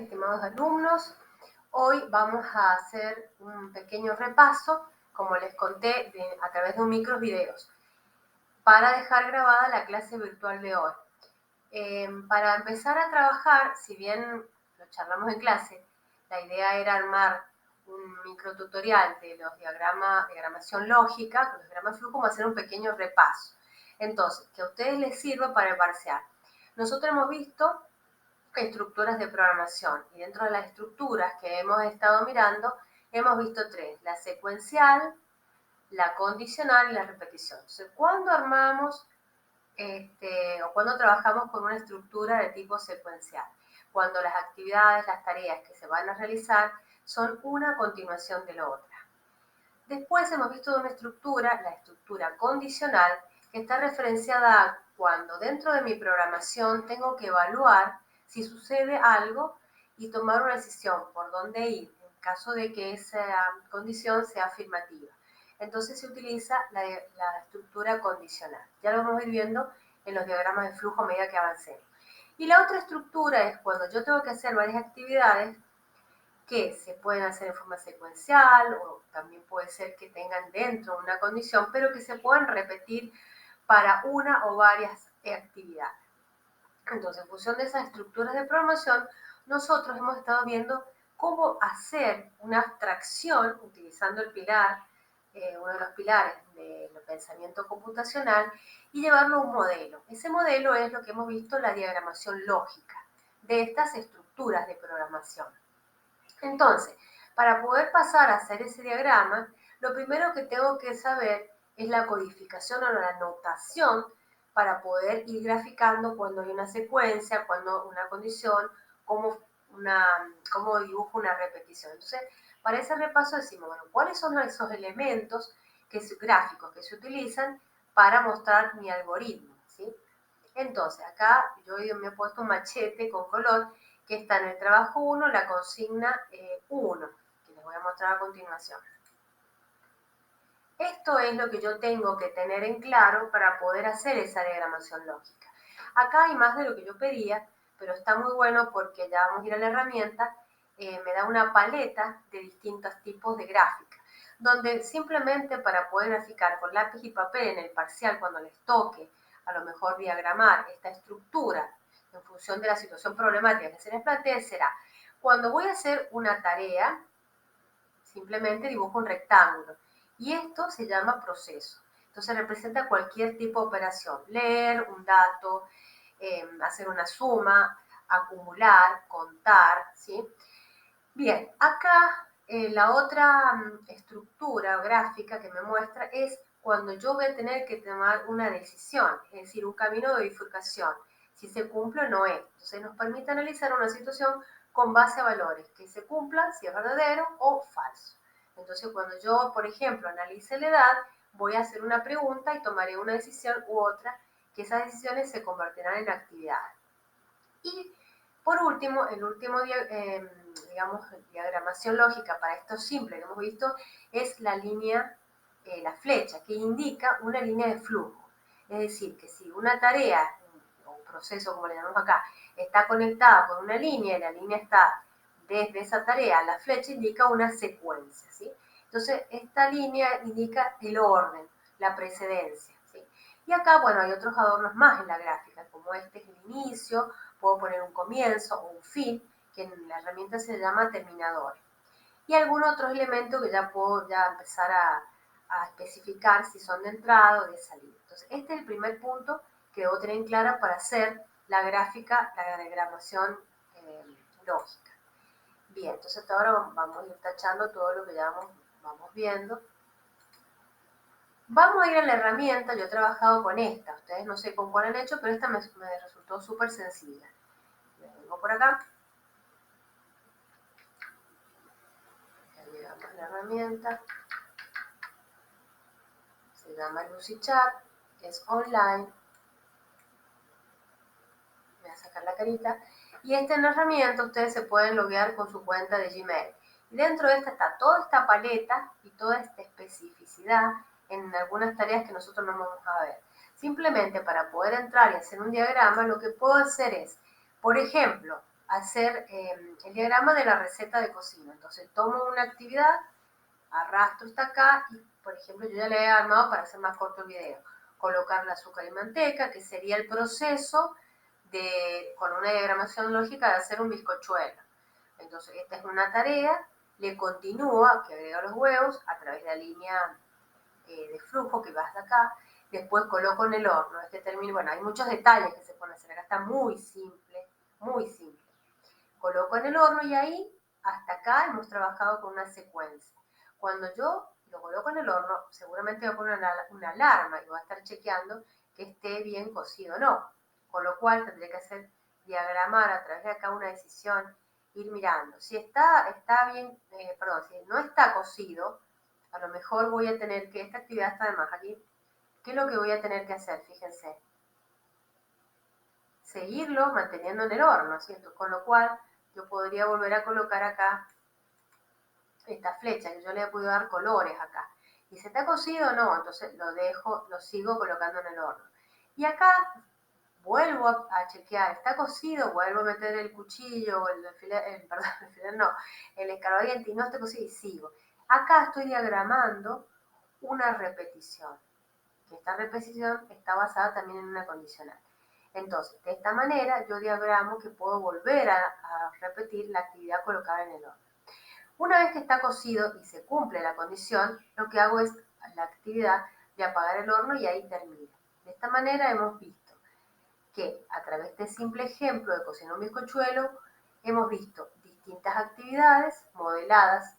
estimados alumnos. Hoy vamos a hacer un pequeño repaso, como les conté, a través de un microvideos, para dejar grabada la clase virtual de hoy. Para empezar a trabajar, si bien lo charlamos en clase, la idea era armar un microtutorial de los diagramas, diagramación lógica, con los diagramas de flujo, vamos a hacer un pequeño repaso. Entonces, que a ustedes les sirva para el parcial. Nosotros hemos visto estructuras de programación y dentro de las estructuras que hemos estado mirando hemos visto tres: la secuencial, la condicional y la repetición. Entonces, cuando armamos o cuando trabajamos con una estructura de tipo secuencial, cuando las actividades, las tareas que se van a realizar son una continuación de la otra. Después hemos visto una estructura, la estructura condicional, que está referenciada a cuando dentro de mi programación tengo que evaluar si sucede algo y tomar una decisión por dónde ir, en caso de que esa condición sea afirmativa. Entonces se utiliza la estructura condicional. Ya lo vamos a ir viendo en los diagramas de flujo a medida que avancemos. Y la otra estructura es cuando yo tengo que hacer varias actividades que se pueden hacer en forma secuencial, o también puede ser que tengan dentro una condición, pero que se pueden repetir para una o varias actividades. Entonces, en función de esas estructuras de programación, nosotros hemos estado viendo cómo hacer una abstracción utilizando el pilar, uno de los pilares del pensamiento computacional, y llevarlo a un modelo. Ese modelo es lo que hemos visto, la diagramación lógica de estas estructuras de programación. Entonces, para poder pasar a hacer ese diagrama, lo primero que tengo que saber es la codificación o la notación para poder ir graficando cuando hay una secuencia, cuando una condición, cómo dibujo una repetición. Entonces, para ese repaso decimos, bueno, ¿cuáles son esos elementos gráficos que se utilizan para mostrar mi algoritmo? ¿Sí? Entonces, acá yo me he puesto un machete con color que está en el trabajo 1, la consigna 1, que les voy a mostrar a continuación. Esto es lo que yo tengo que tener en claro para poder hacer esa diagramación lógica. Acá hay más de lo que yo pedía, pero está muy bueno porque ya vamos a ir a la herramienta, me da una paleta de distintos tipos de gráficas, donde simplemente para poder graficar con lápiz y papel en el parcial, cuando les toque a lo mejor diagramar esta estructura en función de la situación problemática que se les plantee, será cuando voy a hacer una tarea, simplemente dibujo un rectángulo. Y esto se llama proceso. Entonces representa cualquier tipo de operación. Leer un dato, hacer una suma, acumular, contar, ¿sí? Bien, acá la otra estructura gráfica que me muestra es cuando yo voy a tener que tomar una decisión, es decir, un camino de bifurcación, si se cumple o no es. Entonces nos permite analizar una situación con base a valores, que se cumplan, si es verdadero o falso. Entonces cuando yo, por ejemplo, analice la edad, voy a hacer una pregunta y tomaré una decisión u otra, que esas decisiones se convertirán en actividades. Y por último, el último diagramación lógica para esto simple que hemos visto es la línea, la flecha, que indica una línea de flujo. Es decir, que si una tarea o un proceso, como le llamamos acá, está conectada por una línea y la línea está desde esa tarea, la flecha indica una secuencia, ¿sí? Entonces, esta línea indica el orden, la precedencia, ¿sí? Y acá, bueno, hay otros adornos más en la gráfica, como este es el inicio, puedo poner un comienzo o un fin, que en la herramienta se llama terminador. Y algún otro elemento que ya puedo empezar a especificar si son de entrada o de salida. Entonces, este es el primer punto que debo tener en claro para hacer la gráfica, la diagramación lógica. Bien, entonces ahora vamos a ir tachando todo lo que ya vamos viendo. Vamos a ir a la herramienta, yo he trabajado con esta, ustedes no sé con cuál han hecho, pero esta me resultó súper sencilla. Vengo por acá. Ya llegamos a la herramienta. Se llama Lucidchat, es online. Voy a sacar la carita. Y esta en la herramienta ustedes se pueden loguear con su cuenta de Gmail. Y dentro de esta está toda esta paleta y toda esta especificidad en algunas tareas que nosotros no vamos a ver. Simplemente para poder entrar y hacer un diagrama, lo que puedo hacer es, por ejemplo, hacer el diagrama de la receta de cocina. Entonces tomo una actividad, arrastro hasta acá y, por ejemplo, yo ya le he armado para hacer más corto el video. Colocar el azúcar y manteca, que sería el proceso con una diagramación lógica de hacer un bizcochuelo. Entonces, esta es una tarea, le continúa, que agrega los huevos a través de la línea de flujo que va hasta acá, después coloco en el horno, bueno, hay muchos detalles que se pueden hacer, acá está muy simple, muy simple. Coloco en el horno y ahí, hasta acá, hemos trabajado con una secuencia. Cuando yo lo coloco en el horno, seguramente voy a poner una alarma y voy a estar chequeando que esté bien cocido o no. Con lo cual tendré que hacer diagramar a través de acá una decisión, ir mirando. Si está bien, si no está cocido, a lo mejor voy a tener que, esta actividad está de más aquí, ¿qué es lo que voy a tener que hacer? Fíjense. Seguirlo manteniendo en el horno, ¿cierto? Con lo cual yo podría volver a colocar acá esta flecha, que yo le he podido dar colores acá. Y si está cocido o no, entonces lo sigo colocando en el horno. Y acá vuelvo a chequear, está cocido, vuelvo a meter el cuchillo, el escarbadiente y no está cocido y sigo. Acá estoy diagramando una repetición, que esta repetición está basada también en una condicional. Entonces, de esta manera yo diagramo que puedo volver a repetir la actividad colocada en el horno. Una vez que está cocido y se cumple la condición, lo que hago es la actividad de apagar el horno y ahí termina. De esta manera hemos visto que a través de este simple ejemplo de cocinar un bizcochuelo, hemos visto distintas actividades modeladas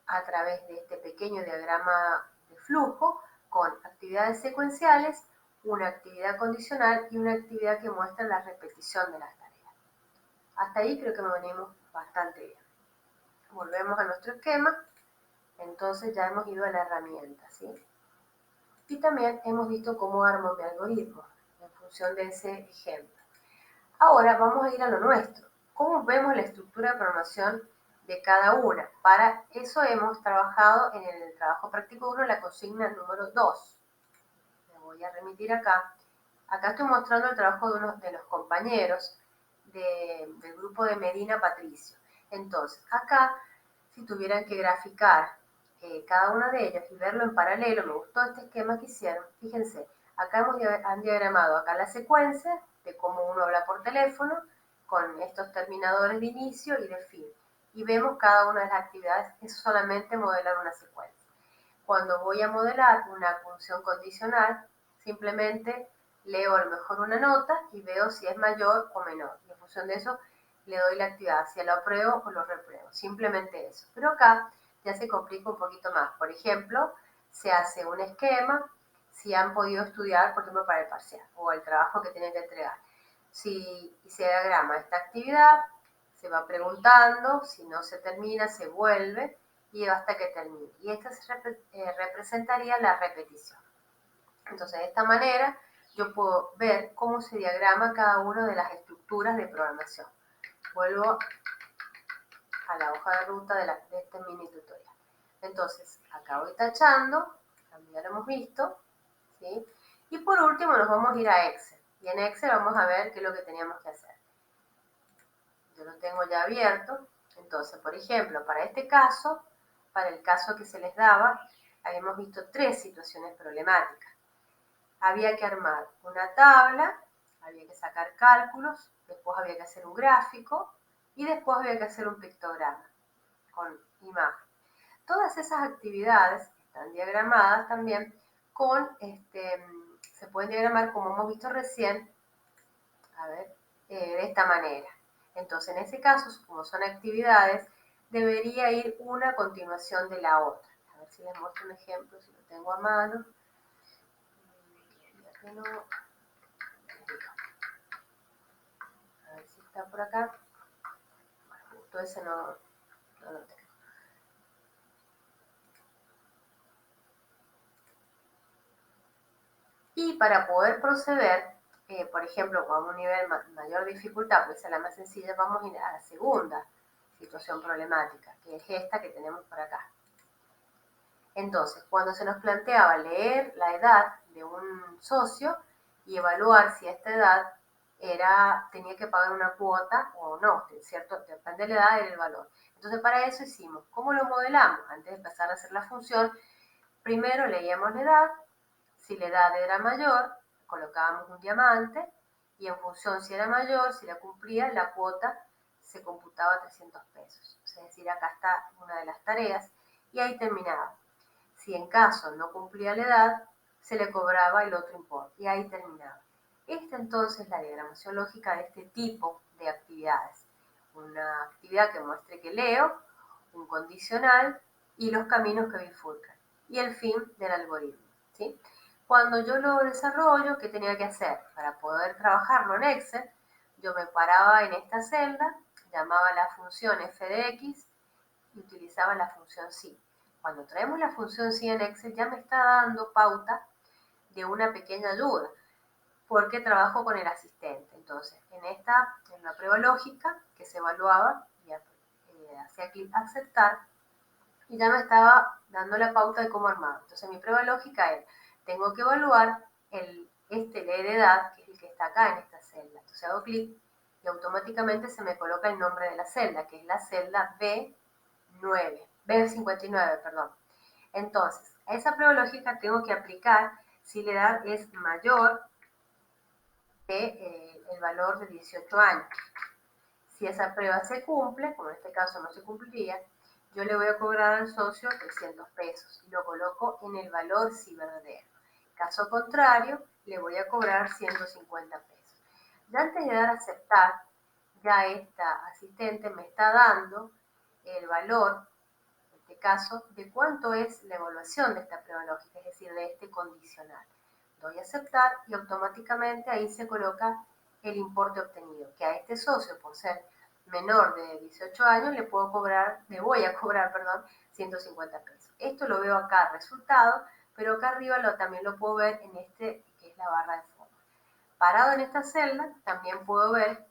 a través de este pequeño diagrama de flujo con actividades secuenciales, una actividad condicional y una actividad que muestra la repetición de las tareas. Hasta ahí creo que nos venimos bastante bien. Volvemos a nuestro esquema, entonces ya hemos ido a la herramienta, ¿sí? Y también hemos visto cómo armo mi algoritmo en función de ese ejemplo. Ahora vamos a ir a lo nuestro. ¿Cómo vemos la estructura de programación de cada una? Para eso hemos trabajado en el trabajo práctico 1, la consigna número 2. Me voy a remitir acá. Acá estoy mostrando el trabajo de uno de los compañeros del grupo de Medina Patricio. Entonces, acá, si tuvieran que graficar cada una de ellas y verlo en paralelo, me gustó este esquema que hicieron. Fíjense, acá han diagramado acá la secuencia de cómo uno habla por teléfono, con estos terminadores de inicio y de fin. Y vemos cada una de las actividades, es solamente modelar una secuencia. Cuando voy a modelar una función condicional, simplemente leo a lo mejor una nota y veo si es mayor o menor. Y en función de eso le doy la actividad, si lo apruebo o lo repruebo. Simplemente eso. Pero acá ya se complica un poquito más. Por ejemplo, se hace un esquema, si han podido estudiar, por ejemplo, para el parcial o el trabajo que tienen que entregar. Si se diagrama esta actividad, se va preguntando, si no se termina, se vuelve y hasta que termine. Y esta representaría la repetición. Entonces, de esta manera, yo puedo ver cómo se diagrama cada una de las estructuras de programación. Vuelvo a la hoja de ruta de este mini tutorial. Entonces, acá voy tachando, también ya lo hemos visto, ¿sí? Y por último nos vamos a ir a Excel. Y en Excel vamos a ver qué es lo que teníamos que hacer. Yo lo tengo ya abierto. Entonces, por ejemplo, para este caso, para el caso que se les daba, habíamos visto 3 situaciones problemáticas. Había que armar una tabla, había que sacar cálculos, después había que hacer un gráfico y después había que hacer un pictograma con imagen. Todas esas actividades están diagramadas también se pueden diagramar como hemos visto recién, de esta manera. Entonces, en ese caso, como son actividades, debería ir una a continuación de la otra. A ver si les muestro un ejemplo, si lo tengo a mano. No. A ver si está por acá. Bueno, justo ese no lo tengo. Y para poder proceder, por ejemplo, con un nivel mayor dificultad, pues es la más sencilla, vamos a ir a la segunda situación problemática, que es esta que tenemos por acá. Entonces, cuando se nos planteaba leer la edad de un socio y evaluar si a esta edad tenía que pagar una cuota o no, ¿cierto? Depende de la edad y del valor. Entonces, para eso hicimos, ¿cómo lo modelamos? Antes de empezar a hacer la función, primero leíamos la edad, si la edad era mayor, colocábamos un diamante y en función si era mayor, si la cumplía, la cuota se computaba 300 pesos. Es decir, acá está una de las tareas y ahí terminaba. Si en caso no cumplía la edad, se le cobraba el otro importe y ahí terminaba. Esta entonces es la diagramación lógica de este tipo de actividades. Una actividad que muestre que leo, un condicional y los caminos que bifurcan y el fin del algoritmo, ¿sí? Cuando yo lo desarrollo, ¿qué tenía que hacer? Para poder trabajarlo en Excel, yo me paraba en esta celda, llamaba la función f de x y utilizaba la función si. Cuando traemos la función si en Excel ya me está dando pauta de una pequeña ayuda, porque trabajo con el asistente. Entonces, en la prueba lógica que se evaluaba, hacía clic aceptar y ya me estaba dando la pauta de cómo armar. Entonces, mi prueba lógica es, tengo que evaluar este lee de edad, que es el que está acá en esta celda. Entonces hago clic y automáticamente se me coloca el nombre de la celda, que es la celda B59, perdón. Entonces, a esa prueba lógica tengo que aplicar si la edad es mayor que el valor de 18 años. Si esa prueba se cumple, como en este caso no se cumpliría, yo le voy a cobrar al socio 300 pesos y lo coloco en el valor si verdadero. Caso contrario, le voy a cobrar 150 pesos. Ya antes de dar a aceptar, ya esta asistente me está dando el valor, en este caso, de cuánto es la evaluación de esta prueba lógica, es decir, de este condicional. Doy a aceptar y automáticamente ahí se coloca el importe obtenido, que a este socio, por ser menor de 18 años, le voy a cobrar, 150 pesos. Esto lo veo acá, resultado, pero acá arriba también lo puedo ver en que es la barra de fondo. Parado en esta celda, también puedo ver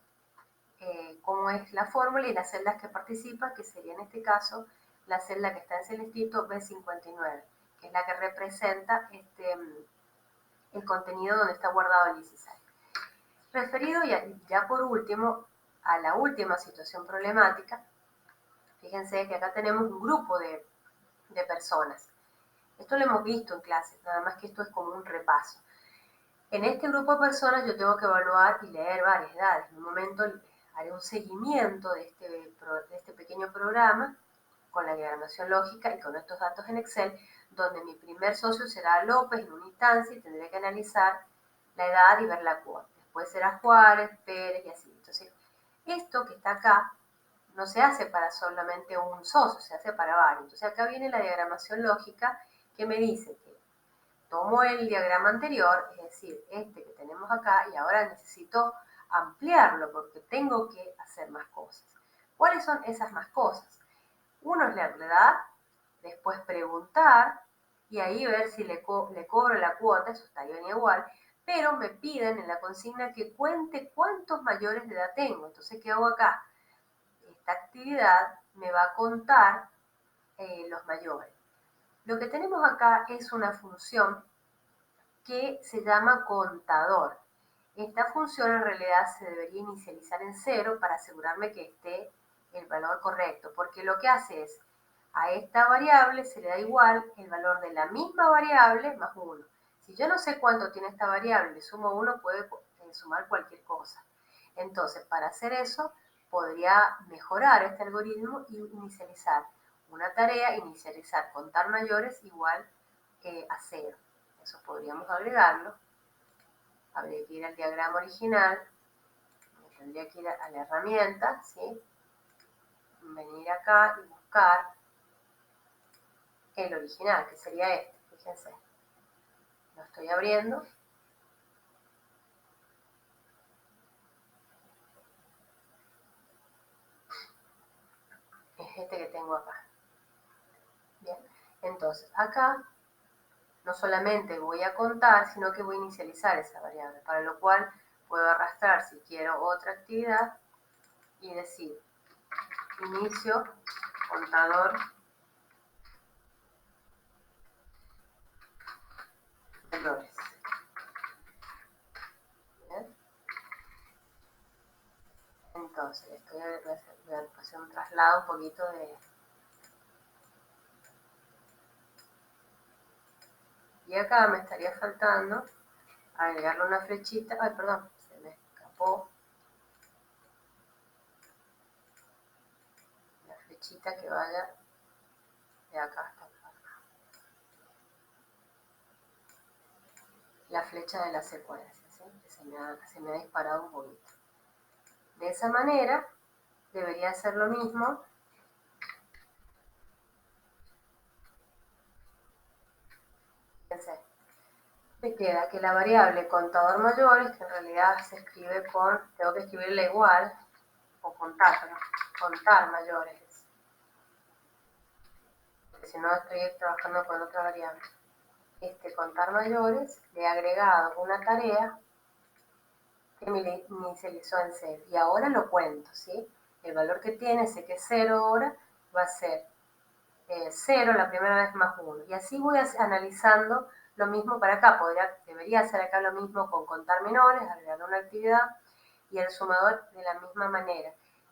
cómo es la fórmula y las celdas que participan, que sería en este caso la celda que está en celestito B59, que es la que representa el contenido donde está guardado el 16. Referido ya por último a la última situación problemática, fíjense que acá tenemos un grupo de personas. Esto lo hemos visto en clase, nada más que esto es como un repaso. En este grupo de personas yo tengo que evaluar y leer varias edades. En un momento haré un seguimiento de este pequeño programa con la diagramación lógica y con estos datos en Excel, donde mi primer socio será López en una instancia y tendré que analizar la edad y ver la cuota. Después será Juárez, Pérez y así. Entonces, esto que está acá no se hace para solamente un socio, se hace para varios. Entonces, acá viene la diagramación lógica que me dice que tomo el diagrama anterior, es decir, este que tenemos acá, y ahora necesito ampliarlo porque tengo que hacer más cosas. ¿Cuáles son esas más cosas? Uno es la edad, después preguntar y ahí ver si le cobro la cuota, eso está bien igual, pero me piden en la consigna que cuente cuántos mayores de edad tengo. Entonces, ¿qué hago acá? Esta actividad me va a contar los mayores. Lo que tenemos acá es una función que se llama contador. Esta función en realidad se debería inicializar en 0 para asegurarme que esté el valor correcto, porque lo que hace es, a esta variable se le da igual el valor de la misma variable más 1. Si yo no sé cuánto tiene esta variable, le sumo 1, puede sumar cualquier cosa. Entonces, para hacer eso, podría mejorar este algoritmo y inicializar una tarea, inicializar contar mayores igual a 0. Eso podríamos agregarlo. Habría que ir al diagrama original, tendría que ir a la herramienta, ¿sí? Venir acá y buscar el original, que sería este, fíjense. Lo estoy abriendo. Es este que tengo acá. Bien, entonces acá no solamente voy a contar, sino que voy a inicializar esa variable, para lo cual puedo arrastrar si quiero otra actividad y decir inicio contador de valores. ¿Bien? inflado un poquito de... Y acá me estaría faltando agregarle una flechita, ay perdón, se me escapó la flechita que vaya de acá hasta acá. La flecha de la secuencia, ¿sí? Que se me ha disparado un poquito. De esa manera debería ser lo mismo. Fíjense, me queda que la variable contador mayores, que en realidad se escribe con, tengo que escribirla igual, o contar, pero contar mayores, porque si no estoy trabajando con otra variable. Contar mayores, le he agregado una tarea que me inicializó en 0. Y ahora lo cuento, ¿sí? El valor que tiene, sé que es 0 ahora, va a ser 0 la primera vez más 1. Y así voy analizando lo mismo para acá. Debería hacer acá lo mismo con contar menores, agregar una actividad y el sumador de la misma manera.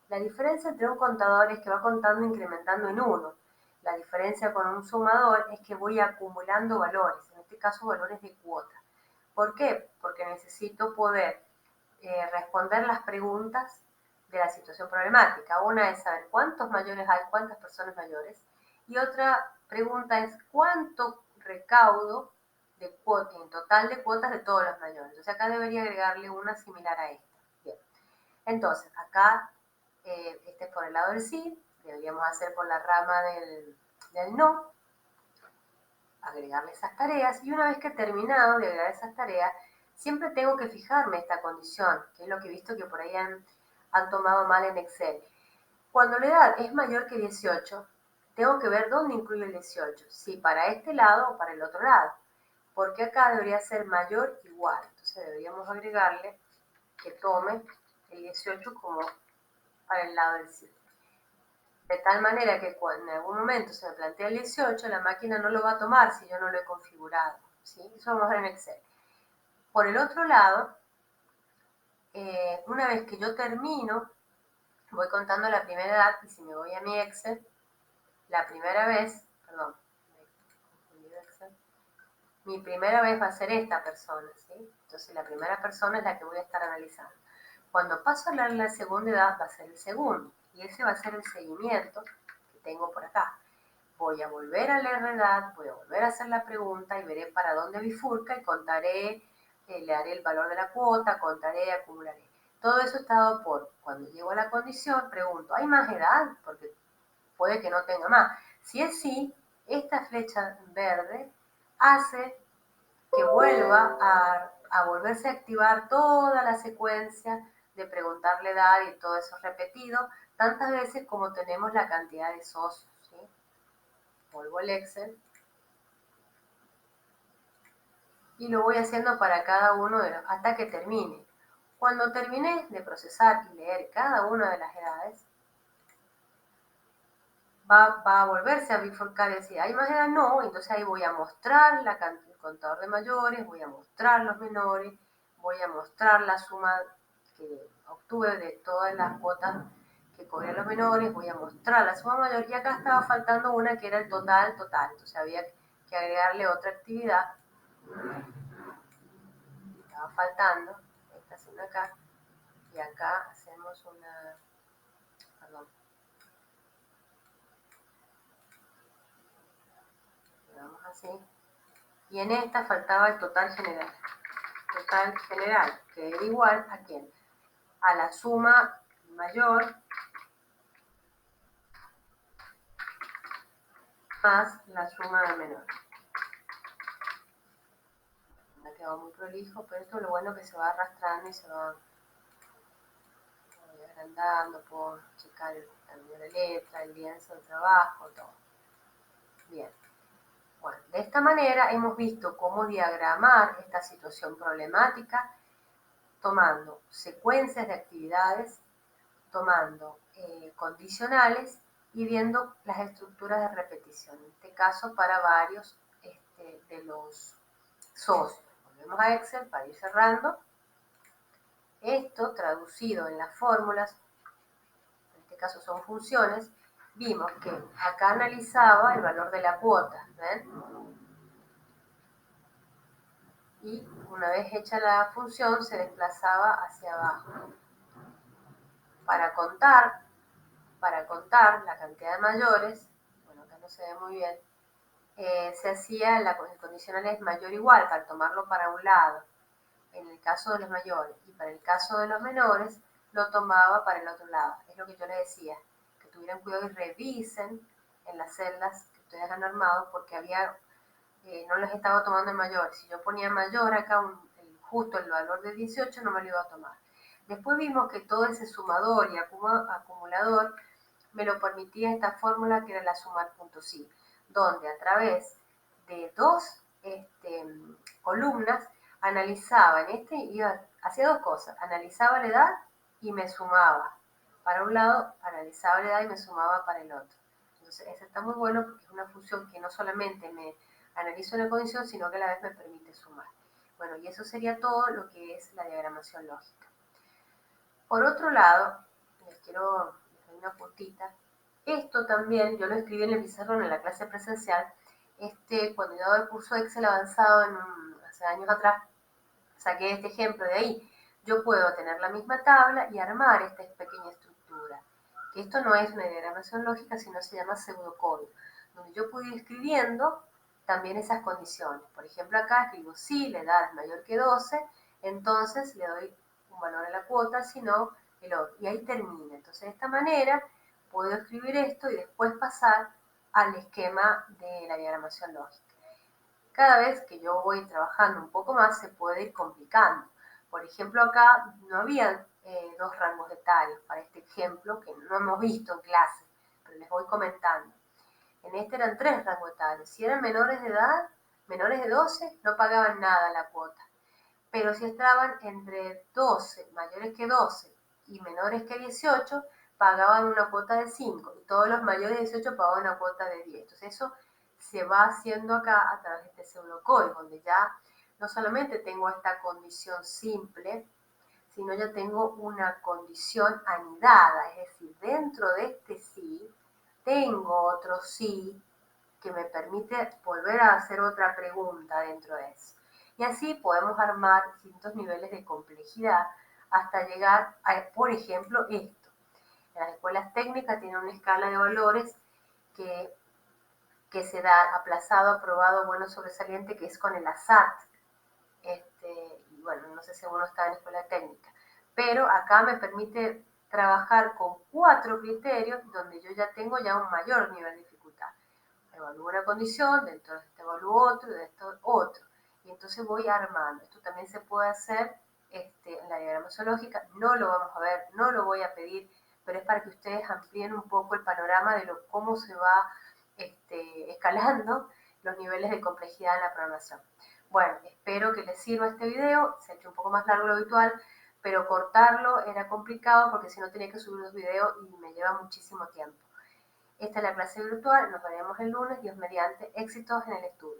La diferencia entre un contador es que va contando incrementando en 1. La diferencia con un sumador es que voy acumulando valores, en este caso valores de cuota. ¿Por qué? Porque necesito poder responder las preguntas de la situación problemática. Una es saber cuántos mayores hay, cuántas personas mayores. Y otra pregunta es cuánto recaudo de cuota, en total de cuotas de todos los mayores. Entonces acá debería agregarle una similar a esta. Bien. Entonces acá, este es por el lado del sí, deberíamos hacer por la rama del no, agregarle esas tareas. Y una vez que he terminado de agregar esas tareas, siempre tengo que fijarme esta condición, que es lo que he visto que por ahí han tomado mal en Excel. Cuando la edad es mayor que 18, tengo que ver dónde incluye el 18, si para este lado o para el otro lado, porque acá debería ser mayor o igual. Entonces deberíamos agregarle que tome el 18 como para el lado del sí. De tal manera que cuando en algún momento se me plantea el 18, la máquina no lo va a tomar si yo no lo he configurado, ¿sí? Eso vamos a ver en Excel. Por el otro lado, una vez que yo termino, voy contando la primera edad y si me voy a mi Excel, la primera vez, perdón, mi primera vez va a ser esta persona, ¿sí? Entonces la primera persona es la que voy a estar analizando. Cuando paso a la segunda edad va a ser el segundo y ese va a ser el seguimiento que tengo por acá. Voy a volver a leer la edad, voy a volver a hacer la pregunta y veré para dónde bifurca y contaré, le haré el valor de la cuota, contaré, acumularé. Todo eso está dado por, cuando llego a la condición, pregunto, ¿hay más edad? Porque puede que no tenga más. Si es sí, esta flecha verde hace que vuelva a volverse a activar toda la secuencia de preguntar la edad y todo eso repetido, tantas veces como tenemos la cantidad de socios, ¿sí? Vuelvo al Excel y lo voy haciendo para cada uno de los, hasta que termine. Cuando termine de procesar y leer cada una de las edades, va a volverse a bifurcar y decir, ¿hay más edad? No, entonces ahí voy a mostrar el contador de mayores, voy a mostrar los menores, voy a mostrar la suma que obtuve de todas las cuotas que cobré a los menores, voy a mostrar la suma mayor y acá estaba faltando una que era el total, entonces había que agregarle otra actividad, estaba faltando, esta es una acá, y acá hacemos una, perdón, vamos así, y en esta faltaba el total general. Total general, que era igual a quién? A la suma mayor más la suma de menor. Me ha quedado muy prolijo, pero esto es lo bueno que se va arrastrando y se va agrandando, puedo checar el tamaño de letra, el lienzo de trabajo, todo. Bien. Bueno, de esta manera hemos visto cómo diagramar esta situación problemática tomando secuencias de actividades, tomando condicionales y viendo las estructuras de repetición, en este caso para varios de los socios. Volvemos a Excel para ir cerrando. Esto traducido en las fórmulas, en este este caso son funciones, vimos que acá analizaba el valor de la cuota, ¿ven? Y una vez hecha la función se desplazaba hacia abajo. Para contar la cantidad de mayores, bueno, acá no se ve muy bien, se hacía el condicional es mayor o igual para tomarlo para un lado, en el caso de los mayores, y para el caso de los menores lo tomaba para el otro lado. Es lo que yo les decía, que tuvieran cuidado y revisen en las celdas que ustedes han armado, porque no les estaba tomando el mayor. Si yo ponía mayor acá, justo el valor de 18, no me lo iba a tomar. Después vimos que todo ese sumador y acumulador me lo permitía esta fórmula que era la sumar.si, donde a través de dos columnas analizaba, hacía dos cosas, analizaba la edad y me sumaba. Para un lado, analizaba la edad y me sumaba para el otro. Entonces, eso está muy bueno porque es una función que no solamente me analiza una condición, sino que a la vez me permite sumar. Bueno, y eso sería todo lo que es la diagramación lógica. Por otro lado, les doy una puntita. Esto también, yo lo escribí en el pizarrón en la clase presencial, cuando yo daba el curso de Excel avanzado hace años atrás, saqué este ejemplo de ahí. Yo puedo tener la misma tabla y armar esta pequeña estructura. Que esto no es una diagramación lógica, sino se llama pseudocódigo, donde yo puedo ir escribiendo también esas condiciones. Por ejemplo, acá escribo si la edad es mayor que 12, entonces le doy un valor a la cuota, si no, el otro. Y ahí termina. Entonces, de esta manera, puedo escribir esto y después pasar al esquema de la diagramación lógica. Cada vez que yo voy trabajando un poco más, se puede ir complicando. Por ejemplo, acá no había dos rangos de etarios para este ejemplo que no hemos visto en clase, pero les voy comentando. En este eran 3 rangos etarios. Si eran menores de edad, menores de 12, no pagaban nada la cuota. Pero si estaban entre 12, mayores que 12 y menores que 18, pagaban una cuota de 5. Y todos los mayores de 18 pagaban una cuota de 10. Entonces eso se va haciendo acá a través de este pseudocódigo, donde ya no solamente tengo esta condición simple, sino ya tengo una condición anidada, es decir, dentro de este sí, tengo otro sí que me permite volver a hacer otra pregunta dentro de eso. Y así podemos armar distintos niveles de complejidad hasta llegar a, por ejemplo, esto. En las escuelas técnicas tienen una escala de valores que se da aplazado, aprobado, bueno, sobresaliente, que es con el ASAT. Y bueno, no sé si uno está en escuela técnica, pero acá me permite trabajar con 4 criterios donde yo ya tengo ya un mayor nivel de dificultad. Evalúo una condición, dentro de esto evalúo otro, de esto otro. Y entonces voy armando. Esto también se puede hacer en la diagramación lógica. No lo vamos a ver, no lo voy a pedir, pero es para que ustedes amplíen un poco el panorama de cómo se va escalando los niveles de complejidad en la programación. Bueno, espero que les sirva este video. Se ha hecho un poco más largo de lo habitual, pero cortarlo era complicado porque si no tenía que subir los videos y me lleva muchísimo tiempo. Esta es la clase virtual, nos veremos el lunes, Dios mediante, éxitos en el estudio.